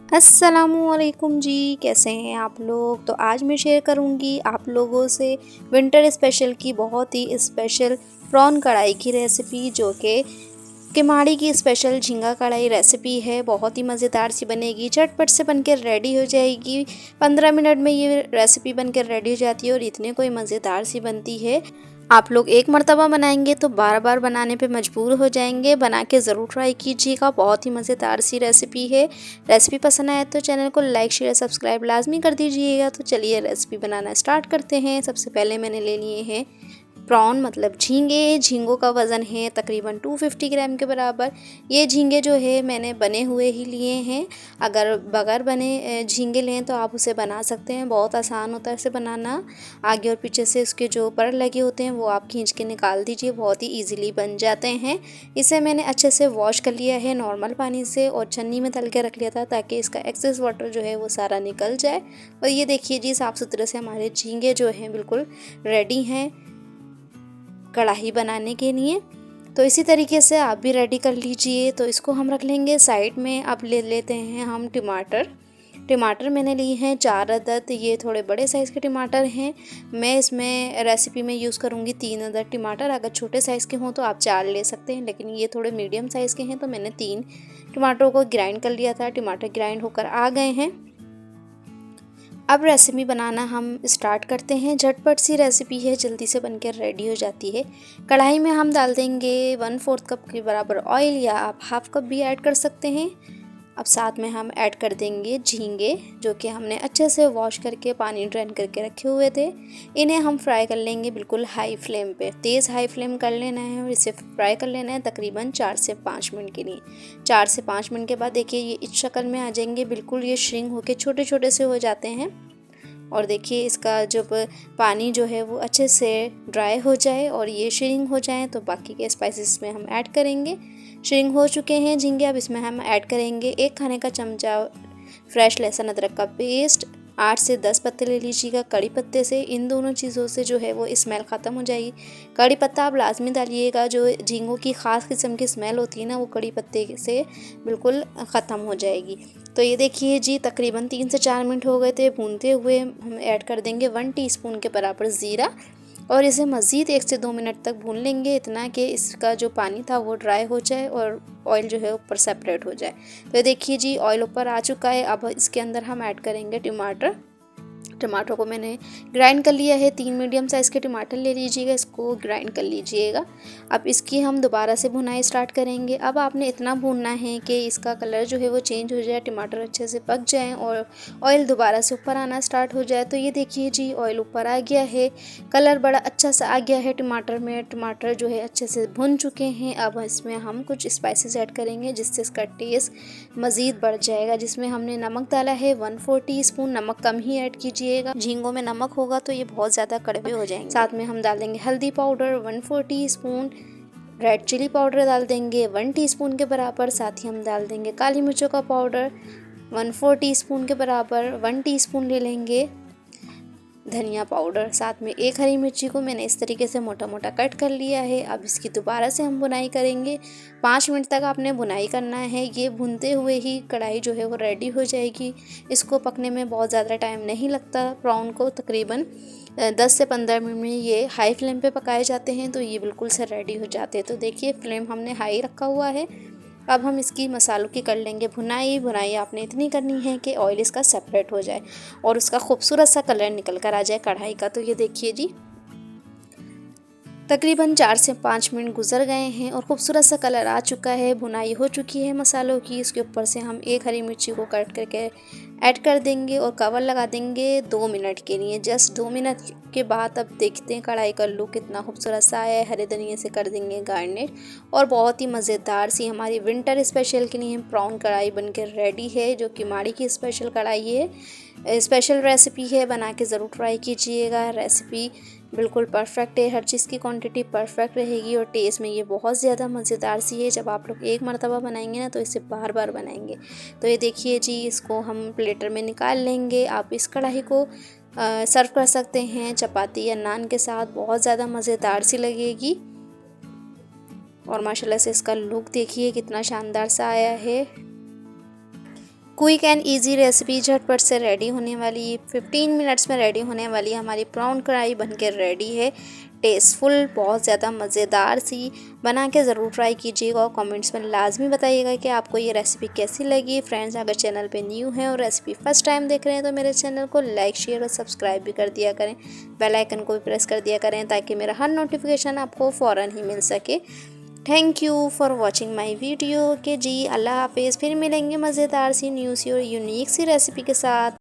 अस्सलामुअलैकुम जी, कैसे हैं आप लोग। तो आज मैं शेयर करूंगी आप लोगों से विंटर स्पेशल की बहुत ही स्पेशल प्रॉन कढ़ाई की रेसिपी, जो कि किमाड़ी की स्पेशल झींगा कढ़ाई रेसिपी है। बहुत ही मज़ेदार सी बनेगी, झटपट से बनकर रेडी हो जाएगी। 15 मिनट में ये रेसिपी बनकर रेडी हो जाती है और इतने कोई मज़ेदार सी बनती है। आप लोग एक मर्तबा बनाएंगे तो बार बार बनाने पे मजबूर हो जाएंगे। बना के ज़रूर ट्राई कीजिएगा, बहुत ही मज़ेदार सी रेसिपी है। रेसिपी पसंद आए तो चैनल को लाइक शेयर सब्सक्राइब लाजमी कर दीजिएगा। तो चलिए रेसिपी बनाना स्टार्ट करते हैं। सबसे पहले मैंने ले लिए हैं प्रॉन, मतलब झींगे। झींगों का वज़न है तकरीबन 250 ग्राम के बराबर। ये झींगे जो है मैंने बने हुए ही लिए हैं। अगर बगैर बने झींगे लें तो आप उसे बना सकते हैं, बहुत आसान होता है इसे बनाना। आगे और पीछे से उसके जो पर लगे होते हैं वो आप खींच के निकाल दीजिए, बहुत ही ईजिली बन जाते हैं। इसे मैंने अच्छे से वॉश कर लिया है नॉर्मल पानी से और छन्नी में तल के रख लिया था, ताकि इसका एक्सेस वाटर जो है वो सारा निकल जाए। और ये देखिए जी, साफ़ सुथरे से हमारे झींगे जो हैं बिल्कुल रेडी हैं कढ़ाई बनाने के लिए। तो इसी तरीके से आप भी रेडी कर लीजिए। तो इसको हम रख लेंगे साइड में। अब ले लेते हैं हम टमाटर मैंने लिए हैं 4 अदद। ये थोड़े बड़े साइज़ के टमाटर हैं। मैं इसमें रेसिपी में यूज़ करूँगी 3 अदद टमाटर। अगर छोटे साइज़ के हों तो आप 4 ले सकते हैं, लेकिन ये थोड़े मीडियम साइज़ के हैं तो मैंने 3 टमाटरों को ग्राइंड कर लिया था। टमाटर ग्राइंड होकर आ गए हैं। अब रेसिपी बनाना हम स्टार्ट करते हैं। झटपट सी रेसिपी है, जल्दी से बनकर रेडी हो जाती है। कढ़ाई में हम डाल देंगे 1/4 कप के बराबर ऑयल, या आप हाफ कप भी ऐड कर सकते हैं। अब साथ में हम ऐड कर देंगे झींगे, जो कि हमने अच्छे से वॉश करके पानी ड्रेन करके रखे हुए थे। इन्हें हम फ्राई कर लेंगे बिल्कुल हाई फ्लेम पे, तेज़ हाई फ्लेम कर लेना है और इसे फ्राई कर लेना है तकरीबन 4 से 5 मिनट के लिए। 4 से 5 मिनट के बाद देखिए ये इस शक्ल में आ जाएंगे, बिल्कुल ये श्रिंक होके छोटे छोटे से हो जाते हैं। और देखिए इसका जब पानी जो है वो अच्छे से ड्राई हो जाए और ये श्रिंक हो जाए तो बाकी के स्पाइसेस में हम ऐड करेंगे। श्रिंक हो चुके हैं झींगे। अब इसमें हम ऐड करेंगे 1 खाने का चमचा फ्रेश लहसुन अदरक का पेस्ट। 8 से 10 पत्ते ले लीजिएगा कड़ी पत्ते से। इन दोनों चीज़ों से जो है वो स्मेल ख़त्म हो जाएगी। कड़ी पत्ता आप लाजमी डालिएगा, जो झींगों की ख़ास किस्म की स्मेल होती है ना, वो कड़ी पत्ते से बिल्कुल ख़त्म हो जाएगी। तो ये देखिए जी, तकरीबन 3 से 4 मिनट हो गए थे भूनते हुए। हम ऐड कर देंगे 1 टीस्पून के बराबर ज़ीरा और इसे मज़ीद 1 से 2 मिनट तक भून लेंगे, इतना कि इसका जो पानी था वो ड्राई हो जाए और ऑयल जो है ऊपर सेपरेट हो जाए। तो देखिए जी, ऑयल ऊपर आ चुका है। अब इसके अंदर हम ऐड करेंगे टमाटर को मैंने ग्राइंड कर लिया है। 3 मीडियम साइज़ के टमाटर ले लीजिएगा, इसको ग्राइंड कर लीजिएगा। अब इसकी हम दोबारा से भुनाई स्टार्ट करेंगे। अब आपने इतना भूनना है कि इसका कलर जो है वो चेंज हो जाए, टमाटर अच्छे से पक जाएं और ऑयल दोबारा से ऊपर आना स्टार्ट हो जाए। तो ये देखिए जी, ऑयल ऊपर आ गया है, कलर बड़ा अच्छा सा आ गया है टमाटर में। टमाटर जो है अच्छे से भुन चुके हैं। अब इसमें हम कुछ स्पाइसेस ऐड करेंगे जिससे इसका टेस्ट मज़ीद बढ़ जाएगा। जिसमें हमने नमक डाला है 1/4 टीस्पून। नमक कम ही ऐड कीजिएगा, झींगों में नमक होगा तो ये बहुत ज़्यादा कड़वे हो जाएंगे। साथ में हम डाल देंगे हल्दी powder 1/4 teaspoon. Red chili powder डाल देंगे 1 टीस्पून के बराबर। साथ ही हम डाल देंगे काली मिर्चों का पाउडर 1/4 टीस्पून के बराबर। 1 टीस्पून ले लेंगे धनिया पाउडर। साथ में 1 हरी मिर्ची को मैंने इस तरीके से मोटा मोटा कट कर लिया है। अब इसकी दोबारा से हम बुनाई करेंगे। 5 मिनट तक आपने बुनाई करना है। ये भुनते हुए ही कढ़ाई जो है वो रेडी हो जाएगी। इसको पकने में बहुत ज़्यादा टाइम नहीं लगता। प्रॉन को तकरीबन 10 से 15 मिनट में ये हाई फ्लेम पे पकाए जाते हैं तो ये बिल्कुल से रेडी हो जाते हैं। तो देखिए फ्लेम हमने हाई रखा हुआ है। अब हम इसकी मसालों की कर लेंगे भुनाई आपने इतनी करनी है कि ऑयल इसका सेपरेट हो जाए और उसका खूबसूरत सा कलर निकल कर आ जाए कढ़ाई का। तो ये देखिए जी, तकरीबन 4 से 5 मिनट गुजर गए हैं और खूबसूरत सा कलर आ चुका है, भुनाई हो चुकी है मसालों की। इसके ऊपर से हम 1 हरी मिर्ची को कट करके ऐड कर देंगे और कवर लगा देंगे 2 मिनट के लिए। जस्ट 2 मिनट के बाद अब देखते हैं कढ़ाई का लुक कितना खूबसूरत सा आया है। हरे धनिए से कर देंगे गार्निश और बहुत ही मज़ेदार सी हमारी विंटर स्पेशल के लिए प्रॉन कढ़ाई बनकर रेडी है, जो कि किमाड़ी की स्पेशल कढ़ाई है। स्पेशल रेसिपी है, बना के ज़रूर ट्राई कीजिएगा। रेसिपी बिल्कुल परफेक्ट है, हर चीज़ की क्वांटिटी परफेक्ट रहेगी और टेस्ट में ये बहुत ज़्यादा मज़ेदार सी है। जब आप लोग एक मरतबा बनाएंगे ना तो इसे बार बार बनाएंगे। तो ये देखिए जी, इसको हम प्लेटर में निकाल लेंगे। आप इस कढ़ाई को सर्व कर सकते हैं चपाती या नान के साथ, बहुत ज़्यादा मज़ेदार सी लगेगी। और माशाल्लाह से इसका लुक देखिए कितना शानदार सा आया है। क्विक एंड इजी रेसिपी झटपट से रेडी होने वाली, 15 मिनट्स में रेडी होने वाली हमारी प्रॉन कढ़ाई बनकर रेडी है। टेस्टफुल, बहुत ज़्यादा मज़ेदार सी, बना के ज़रूर ट्राई कीजिएगा और कमेंट्स में लाजमी बताइएगा कि आपको ये रेसिपी कैसी लगी। फ्रेंड्स, अगर चैनल पे न्यू है और रेसिपी फर्स्ट टाइम देख रहे हैं तो मेरे चैनल को लाइक शेयर और सब्सक्राइब भी कर दिया करें। बेल आइकन को भी प्रेस कर दिया करें ताकि मेरा हर नोटिफिकेशन आपको फ़ौरन ही मिल सके। Thank you for watching my video. के जी, अल्लाह हाफिज़। फिर मिलेंगे मज़ेदार सी न्यू सी और यूनिक सी रेसिपी के साथ।